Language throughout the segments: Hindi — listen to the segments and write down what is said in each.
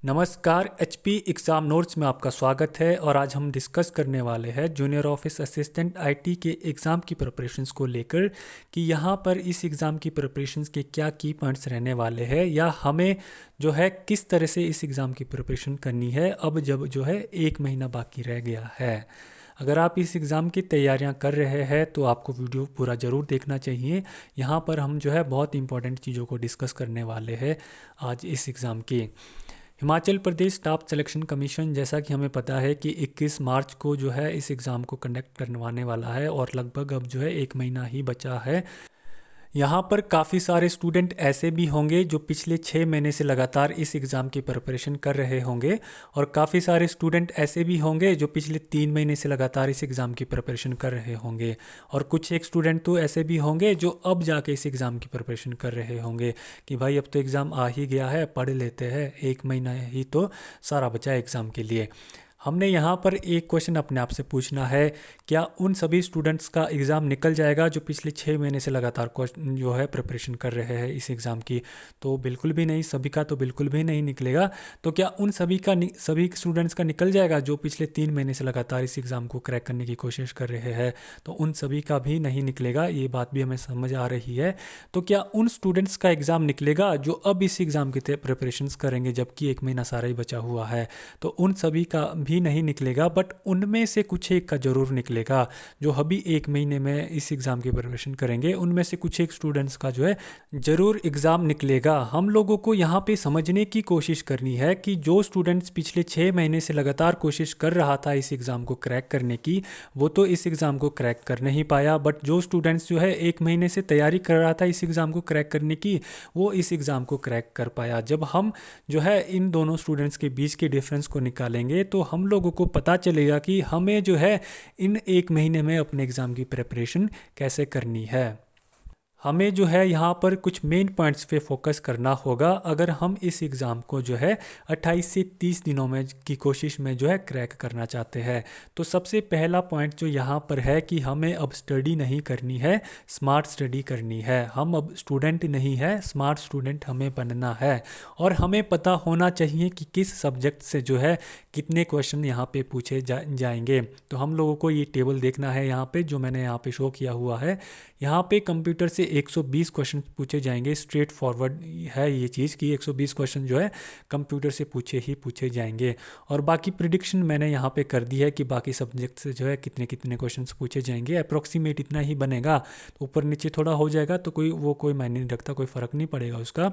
नमस्कार, एचपी एग्ज़ाम नोट्स में आपका स्वागत है। और आज हम डिस्कस करने वाले हैं जूनियर ऑफिस असिस्टेंट आईटी के एग्ज़ाम की प्रिपरेशंस को लेकर कि यहाँ पर इस एग्ज़ाम की प्रिपरेशंस के क्या की पॉइंट्स रहने वाले हैं या हमें जो है किस तरह से इस एग्ज़ाम की प्रिपरेशन करनी है अब जब जो है 1 महीना बाकी रह गया है। अगर आप इस एग्ज़ाम की तैयारियां कर रहे हैं तो आपको वीडियो पूरा ज़रूर देखना चाहिए। यहाँ पर हम जो है बहुत इंपॉर्टेंट चीज़ों को डिस्कस करने वाले हैं आज इस एग्ज़ाम की। Himachal Pradesh staff selection commission, जैसा कि हमें पता है कि 21 मार्च को जो है इस एग्ज़ाम को कंडक्ट करवाने वाला है और लगभग अब जो है 1 महीना ही बचा है। यहाँ पर काफ़ी सारे स्टूडेंट ऐसे भी होंगे जो पिछले 6 महीने से लगातार इस एग्ज़ाम की प्रिपरेशन कर रहे होंगे और काफ़ी सारे स्टूडेंट ऐसे भी होंगे जो पिछले 3 महीने से लगातार इस एग्ज़ाम की प्रिपरेशन कर रहे होंगे और कुछ एक स्टूडेंट तो ऐसे भी होंगे जो अब जाके इस एग्ज़ाम की प्रिपरेशन कर रहे होंगे कि भाई अब तो एग्ज़ाम आ ही गया है, पढ़ लेते हैं, 1 महीना ही तो सारा बचा है एग्ज़ाम के लिए। हमने यहाँ पर एक क्वेश्चन अपने आप से पूछना है, क्या उन सभी स्टूडेंट्स का एग्ज़ाम निकल जाएगा जो पिछले 6 महीने से लगातार क्वेश्चन जो है प्रिपरेशन कर रहे हैं इस एग्ज़ाम की? तो बिल्कुल भी नहीं, सभी का तो बिल्कुल भी नहीं निकलेगा। तो क्या उन सभी स्टूडेंट्स का निकल जाएगा जो पिछले 3 महीने से लगातार इस एग्ज़ाम को क्रैक करने की कोशिश कर रहे हैं? तो उन सभी का भी नहीं निकलेगा, ये बात भी हमें समझ आ रही है। तो क्या उन स्टूडेंट्स का एग्ज़ाम निकलेगा जो अब इस एग्ज़ाम की प्रिपरेशंस करेंगे जबकि 1 महीना सारा ही बचा हुआ है? तो उन सभी का भी नहीं निकलेगा, बट उनमें से कुछ एक का ज़रूर निकलेगा। जो अभी 1 महीने में इस एग्ज़ाम की प्रिपरेशन करेंगे उनमें से कुछ एक स्टूडेंट्स का जो है ज़रूर एग्ज़ाम निकलेगा। हम लोगों को यहाँ पे समझने की कोशिश करनी है कि जो स्टूडेंट्स पिछले 6 महीने से लगातार कोशिश कर रहा था इस एग्ज़ाम को क्रैक करने की, वो तो इस एग्ज़ाम को क्रैक कर नहीं पाया। बट जो स्टूडेंट्स जो है 1 महीने से तैयारी कर रहा था इस एग्ज़ाम को क्रैक करने की, वो इस एग्ज़ाम को क्रैक कर पाया। जब हम जो है इन दोनों स्टूडेंट्स के बीच के डिफरेंस को निकालेंगे तो हम लोगों को पता चलेगा कि हमें जो है इन 1 महीने में अपने एग्ज़ाम की प्रिपरेशन कैसे करनी है। हमें जो है यहाँ पर कुछ मेन पॉइंट्स पे फोकस करना होगा अगर हम इस एग्ज़ाम को जो है 28 से 30 दिनों में की कोशिश में जो है क्रैक करना चाहते हैं। तो सबसे पहला पॉइंट जो यहाँ पर है कि हमें अब स्टडी नहीं करनी है, स्मार्ट स्टडी करनी है। हम अब स्टूडेंट नहीं है, स्मार्ट स्टूडेंट हमें बनना है। और हमें पता होना चाहिए कि किस सब्जेक्ट से जो है कितने क्वेश्चन यहाँ पे पूछे जाएंगे। तो हम लोगों को ये टेबल देखना है यहाँ पे, जो मैंने यहाँ पे शो किया हुआ है। यहाँ पे कंप्यूटर से 120 क्वेश्चन पूछे जाएंगे। स्ट्रेट फॉरवर्ड है ये चीज़ कि 120 क्वेश्चन जो है कंप्यूटर से पूछे जाएंगे। और बाकी प्रिडिक्शन मैंने यहाँ पे कर दी है कि बाकी सब्जेक्ट से जो है कितने कितने क्वेश्चन पूछे जाएंगे। अप्रॉक्सीमेट इतना ही बनेगा, तो ऊपर नीचे थोड़ा हो जाएगा तो कोई मायने नहीं रखता, कोई फ़र्क नहीं पड़ेगा उसका।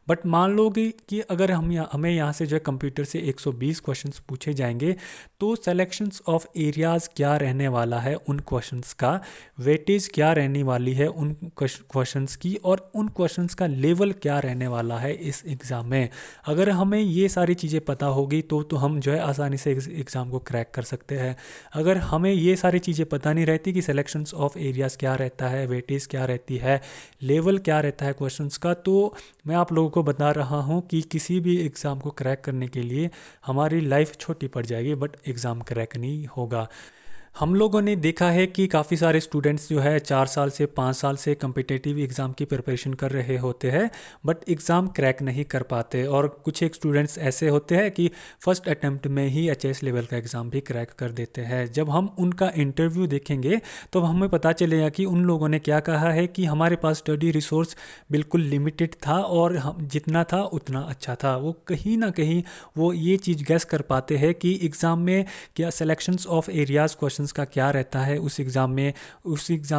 बट मान लो कि अगर हमें यहाँ से जो है कंप्यूटर से 120 क्वेश्चन पूछे जाएंगे तो सेलेक्शंस ऑफ एरियाज़ क्या रहने वाला है उन क्वेश्चंस का, वेटेज क्या रहने वाली है उन क्वेश्चंस की, और उन क्वेश्चंस का लेवल क्या रहने वाला है इस एग्ज़ाम में। अगर हमें ये सारी चीज़ें पता होगी तो हम जो है आसानी से एग्ज़ाम को क्रैक कर सकते हैं। अगर हमें ये सारी चीज़ें पता नहीं रहती कि सिलेक्शंस ऑफ एरियाज़ क्या रहता है, वेटेज क्या रहती है, लेवल क्या रहता है क्वेश्चंस का, तो मैं आप लोगों को बता रहा हूँ कि किसी भी एग्ज़ाम को क्रैक करने के लिए हमारी लाइफ छोटी पड़ जाएगी बट एग्ज़ाम क्रैक नहीं होगा। हम लोगों ने देखा है कि काफ़ी सारे स्टूडेंट्स जो है 4 साल से 5 साल से कम्पिटिटिव एग्ज़ाम की प्रिपरेशन कर रहे होते हैं बट एग्ज़ाम क्रैक नहीं कर पाते। और कुछ एक स्टूडेंट्स ऐसे होते हैं कि फ़र्स्ट अटैम्प्ट में ही एचएस लेवल का एग्ज़ाम भी क्रैक कर देते हैं। जब हम उनका इंटरव्यू देखेंगे तो हमें पता चलेगा कि उन लोगों ने क्या कहा है कि हमारे पास स्टडी रिसोर्स बिल्कुल लिमिटेड था और हम जितना था उतना अच्छा था। वो कहीं ना कहीं वो ये चीज़ गैस कर पाते हैं कि एग्ज़ाम में क्या सिलेक्शंस ऑफ एरियाज़ क्वेश्चन का क्या रहता है उस एग्ज़ाम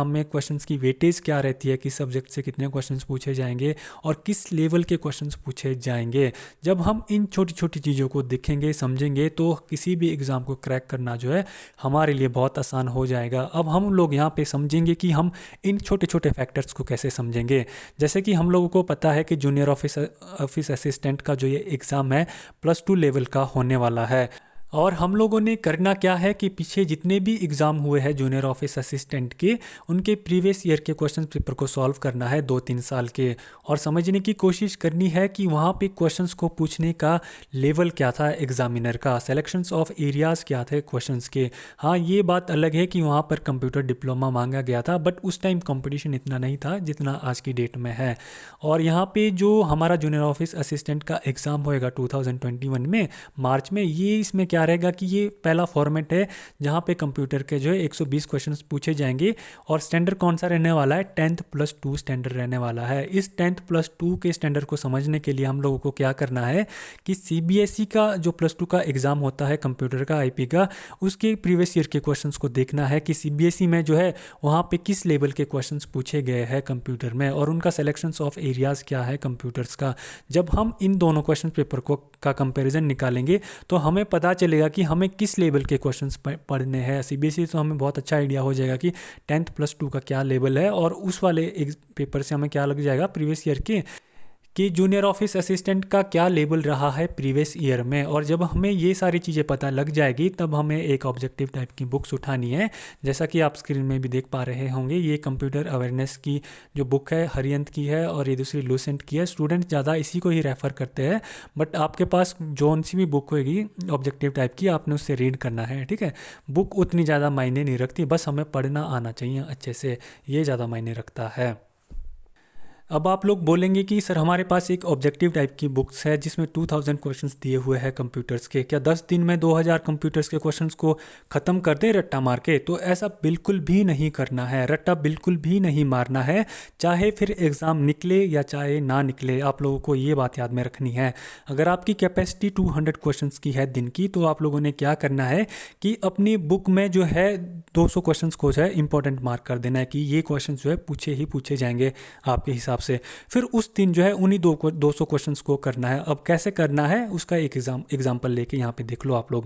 में क्वेश्चंस की वेटेज क्या रहती है, किस सब्जेक्ट से कितने क्वेश्चंस पूछे जाएंगे और किस लेवल के क्वेश्चंस पूछे जाएंगे। जब हम इन छोटी छोटी चीज़ों को देखेंगे समझेंगे तो किसी भी एग्ज़ाम को क्रैक करना जो है हमारे लिए बहुत आसान हो जाएगा। अब हम लोग यहाँ पे समझेंगे कि हम इन छोटे छोटे फैक्टर्स को कैसे समझेंगे। जैसे कि हम लोगों को पता है कि जूनियर ऑफिस असिस्टेंट का जो ये एग्ज़ाम है +2 लेवल का होने वाला है और हम लोगों ने करना क्या है कि पीछे जितने भी एग्ज़ाम हुए हैं जूनियर ऑफिस असिस्टेंट के, उनके प्रीवियस ईयर के क्वेश्चन पेपर को सॉल्व करना है 2-3 साल के, और समझने की कोशिश करनी है कि वहाँ पे क्वेश्चंस को पूछने का लेवल क्या था एग्जामिनर का, सेलेक्शंस ऑफ एरियाज़ क्या थे क्वेश्चंस के। हाँ, ये बात अलग है कि वहाँ पर कंप्यूटर डिप्लोमा मांगा गया था, बट उस टाइम कंपटीशन इतना नहीं था जितना आज की डेट में है। और यहाँ पे जो हमारा जूनियर ऑफिस असिस्टेंट का एग्ज़ाम होएगा 2021 में मार्च में, ये इसमें क्या रहेगा कि ये पहला फॉर्मेट है जहाँ पे कंप्यूटर के जो है 120 क्वेश्चंस पूछे जाएंगे। और स्टैंडर्ड कौन सा रहने वाला है, 10th+2 स्टैंडर्ड रहने वाला है। इस 10th+2 के स्टैंडर्ड को समझने के लिए हम लोगों को क्या करना है कि सीबीएसई का जो +2 का एग्ज़ाम होता है कंप्यूटर का, आईपी का, उसके प्रीवियस ईयर के क्वेश्चंस को देखना है कि सीबीएसई में जो है वहाँ पे किस लेवल के क्वेश्चंस पूछे गए हैं कंप्यूटर में, और उनका सेलेक्शंस ऑफ एरियाज़ क्या है कंप्यूटर्स का। जब हम इन दोनों क्वेश्चन पेपर को का कंपैरिजन निकालेंगे तो हमें पता चलेगा कि हमें किस लेवल के क्वेश्चंस पढ़ने हैं। सीबीएसई तो हमें बहुत अच्छा आइडिया हो जाएगा कि 10th+2 का क्या लेवल है, और उस वाले पेपर से हमें क्या लग जाएगा प्रीवियस ईयर के कि जूनियर ऑफिस असिस्टेंट का क्या लेवल रहा है प्रीवियस ईयर में। और जब हमें ये सारी चीज़ें पता लग जाएगी तब हमें एक ऑब्जेक्टिव टाइप की बुक्स उठानी है। जैसा कि आप स्क्रीन में भी देख पा रहे होंगे, ये कंप्यूटर अवेयरनेस की जो बुक है हरियंत की है, और ये दूसरी लूसेंट की है। स्टूडेंट ज़्यादा इसी को ही रेफ़र करते हैं, बट आपके पास जो सी भी बुक होगी ऑब्जेक्टिव टाइप की, आपने उससे रीड करना है, ठीक है। बुक उतनी ज़्यादा मायने नहीं रखती, बस हमें पढ़ना आना चाहिए अच्छे से, ये ज़्यादा मायने रखता है। अब आप लोग बोलेंगे कि सर हमारे पास एक ऑब्जेक्टिव टाइप की बुक्स है जिसमें 2000 क्वेश्चंस दिए हुए हैं कंप्यूटर्स के, क्या 10 दिन में 2000 कंप्यूटर्स के क्वेश्चंस को ख़त्म कर दें रट्टा मार के? तो ऐसा बिल्कुल भी नहीं करना है, रट्टा बिल्कुल भी नहीं मारना है, चाहे फिर एग्ज़ाम निकले या चाहे ना निकले। आप लोगों को ये बात याद में रखनी है। अगर आपकी कैपेसिटी 200 क्वेश्चंस की है दिन की, तो आप लोगों ने क्या करना है कि अपनी बुक में जो है 200 क्वेश्चंस को जो है इंपॉर्टेंट मार्क कर देना है कि ये क्वेश्चन जो है पूछे ही पूछे जाएंगे आपके हिसाब से। फिर उस दिन जो है उन्हीं 200 क्वेश्चंस को करना है। अब कैसे करना है उसका एक एग्जाम्पल लेके यहाँ पे देख लो आप लोग।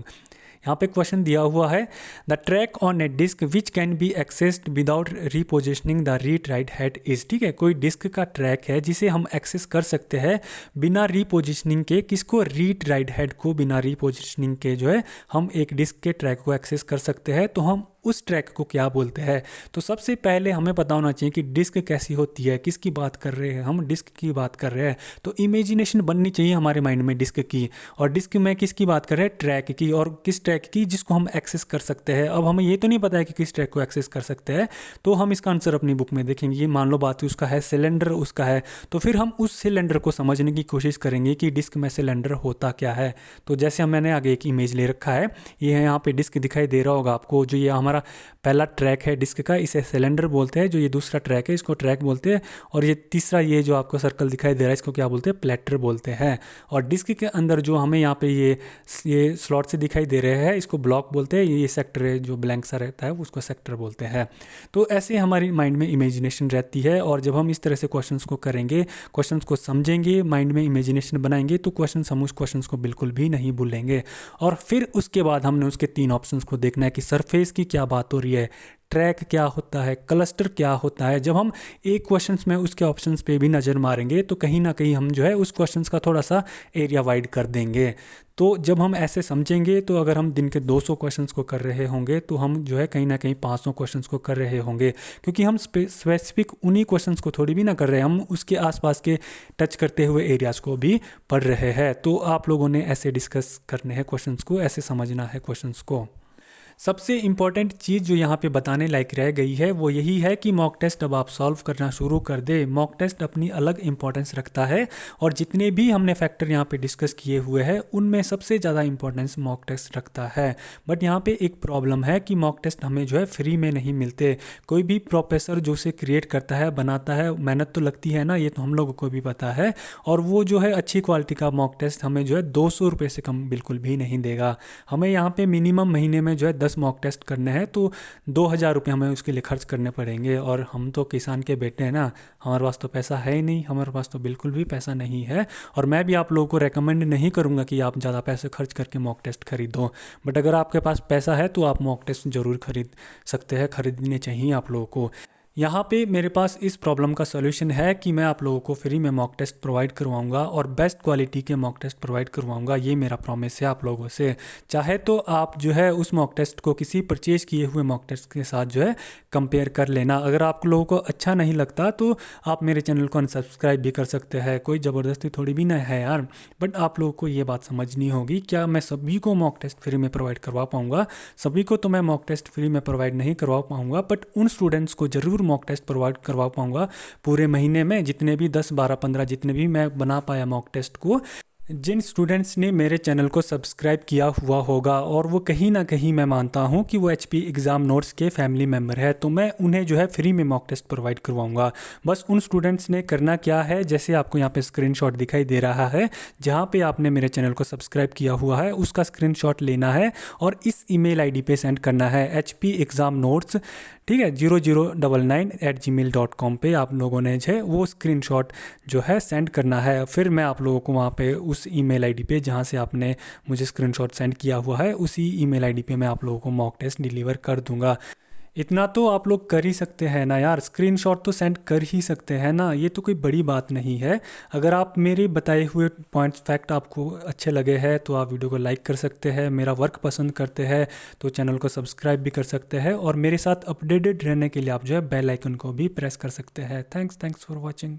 यहाँ पे क्वेश्चन दिया हुआ है, the track on a disk which can be accessed without repositioning the read write head is. ठीक है, कोई डिस्क का ट्रैक है जिसे हम एक्सेस कर सकते हैं बिना रीपोजिशनिंग के। किसको? रीड राइट हेड को बिना रीपोजिशनिंग के जो है हम एक डिस्क के ट्रैक को एक्सेस कर सकते हैं। तो हम उस ट्रैक को क्या बोलते हैं? तो सबसे पहले हमें पता होना चाहिए कि डिस्क कैसी होती है, किसकी बात कर रहे हैं हम, डिस्क की बात कर रहे हैं। तो इमेजिनेशन बननी चाहिए हमारे माइंड में डिस्क की, और डिस्क में किसकी बात कर रहे हैं? ट्रैक की। और किस ट्रैक की? जिसको हम एक्सेस कर सकते हैं। अब हमें ये तो नहीं पता है कि किस ट्रैक को एक्सेस कर सकते हैं, तो हम इसका आंसर अपनी बुक में देखेंगे। ये मान लो बात उसका है सिलेंडर उसका है, तो फिर हम उस सिलेंडर को समझने की कोशिश करेंगे कि डिस्क में सिलेंडर होता क्या है। तो जैसे मैंने आगे एक इमेज ले रखा है, ये है यहाँ पे डिस्क दिखाई दे रहा होगा आपको। जो ये हमारा पहला ट्रैक है डिस्क का, इसे सिलेंडर बोलते हैं। जो ये दूसरा ट्रैक है इसको ट्रैक बोलते हैं। और ये तीसरा ये जो आपको सर्कल दिखाई दे रहा है इसको क्या बोलते हैं? प्लेटर बोलते हैं। और डिस्क के अंदर जो हमें यहाँ पे ये स्लॉट से दिखाई दे रहे हैं इसको ब्लॉक बोलते हैं। ये सेक्टर है जो ब्लैंक सा रहता है उसको सेक्टर बोलते हैं। तो ऐसे हमारी माइंड में इमेजिनेशन रहती है, और जब हम इस तरह से क्वेश्चंस को करेंगे, क्वेश्चंस को समझेंगे, माइंड में इमेजिनेशन बनाएंगे, तो हम उस क्वेश्चंस को बिल्कुल भी नहीं भूलेंगे। और फिर उसके बाद हमने उसके 3 ऑप्शंस को देखना है कि सरफेस की क्या बात हो रही है, ट्रैक क्या होता है, क्लस्टर क्या होता है। जब हम एक क्वेश्चंस में उसके ऑप्शंस पे भी नज़र मारेंगे तो कहीं ना कहीं हम जो है उस क्वेश्चंस का थोड़ा सा एरिया वाइड कर देंगे। तो जब हम ऐसे समझेंगे, तो अगर हम दिन के 200 क्वेश्चंस को कर रहे होंगे तो हम जो है कहीं ना कहीं 500 क्वेश्चंस को कर रहे होंगे, क्योंकि हम स्पेसिफिक उन्हीं क्वेश्चंस को थोड़ी भी ना कर रहे हैं, हम उसके आसपास के टच करते हुए एरियाज़ को भी पढ़ रहे हैं। तो आप लोगों ने ऐसे डिस्कस करने हैं क्वेश्चंस को, ऐसे समझना है क्वेश्चंस को। सबसे इम्पॉर्टेंट चीज़ जो यहाँ पे बताने लायक रह गई है वो यही है कि मॉक टेस्ट अब आप सॉल्व करना शुरू कर दे। मॉक टेस्ट अपनी अलग इंपॉर्टेंस रखता है, और जितने भी हमने फैक्टर यहाँ पे डिस्कस किए हुए हैं उनमें सबसे ज़्यादा इंपॉर्टेंस मॉक टेस्ट रखता है। बट यहाँ पे एक प्रॉब्लम है कि मॉक टेस्ट हमें जो है फ्री में नहीं मिलते। कोई भी प्रोफेसर जो उसे क्रिएट करता है, बनाता है, मेहनत तो लगती है ना, ये तो हम लोगों को भी पता है। और वो जो है अच्छी क्वालिटी का मॉक टेस्ट हमें जो है 200 रुपये से कम बिल्कुल भी नहीं देगा। हमें यहाँ पे मिनिमम महीने में जो है 10 मॉक टेस्ट करने हैं, तो 2000 रुपये हमें उसके लिए खर्च करने पड़ेंगे। और हम तो किसान के बेटे हैं ना, हमारे पास तो पैसा है ही नहीं, हमारे पास तो बिल्कुल भी पैसा नहीं है। और मैं भी आप लोगों को रेकमेंड नहीं करूँगा कि आप ज़्यादा पैसे खर्च करके मॉक टेस्ट खरीदो। बट अगर आपके पास पैसा है तो आप मॉक टेस्ट ज़रूर खरीद सकते हैं, खरीदने चाहिए आप लोगों को। यहाँ पे मेरे पास इस प्रॉब्लम का सॉल्यूशन है कि मैं आप लोगों को फ्री में मॉक टेस्ट प्रोवाइड करवाऊंगा और बेस्ट क्वालिटी के मॉक टेस्ट प्रोवाइड करवाऊंगा। ये मेरा प्रॉमिस है आप लोगों से। चाहे तो आप जो है उस मॉक टेस्ट को किसी परचेज किए हुए मॉक टेस्ट के साथ जो है कंपेयर कर लेना। अगर आप लोगों को अच्छा नहीं लगता तो आप मेरे चैनल को अनसब्सक्राइब भी कर सकते हैं, कोई ज़बरदस्ती थोड़ी भी नहीं है यार। बट आप लोगों को ये बात समझनी होगी, क्या मैं सभी को मॉक टेस्ट फ्री में प्रोवाइड करवा पाऊँगा? सभी को तो मैं मॉक टेस्ट फ्री में प्रोवाइड नहीं करवा पाऊँगा, बट उन स्टूडेंट्स को ज़रूर मॉक टेस्ट प्रोवाइड करवा पाऊँगा पूरे महीने में। जितने भी 10 12 15 जितने भी मैं बना पाया मॉक टेस्ट को, जिन स्टूडेंट्स ने मेरे चैनल को सब्सक्राइब किया हुआ होगा और वो कहीं ना कहीं मैं मानता हूँ कि वो HP एग्ज़ाम नोट्स के फैमिली मेम्बर है, तो मैं उन्हें जो है फ्री में मॉक टेस्ट प्रोवाइड करवाऊंगा। बस उन स्टूडेंट्स ने करना क्या है, जैसे आपको यहाँ पे स्क्रीनशॉट दिखाई दे रहा है, जहाँ पे आपने मेरे चैनल को सब्सक्राइब किया हुआ है उसका स्क्रीनशॉट लेना है और इस ईमेल आईडी पे सेंड करना है HP एग्ज़ाम नोट्स, ठीक है, 0099@gmail.com पे आप लोगों ने जो है वो स्क्रीनशॉट जो है सेंड करना है। फिर मैं आप लोगों को वहाँ पे उस ईमेल आईडी पे जहाँ से आपने मुझे स्क्रीनशॉट सेंड किया हुआ है उसी ईमेल आईडी पे मैं आप लोगों को मॉक टेस्ट डिलीवर कर दूंगा। इतना तो आप लोग कर ही सकते हैं ना यार, स्क्रीनशॉट तो सेंड कर ही सकते हैं ना, ये तो कोई बड़ी बात नहीं है। अगर आप मेरे बताए हुए पॉइंट्स फैक्ट आपको अच्छे लगे हैं तो आप वीडियो को लाइक कर सकते हैं, मेरा वर्क पसंद करते हैं तो चैनल को सब्सक्राइब भी कर सकते हैं और मेरे साथ अपडेटेड रहने के लिए आप जो है बेल आइकन को भी प्रेस कर सकते हैं। Thanks for watching.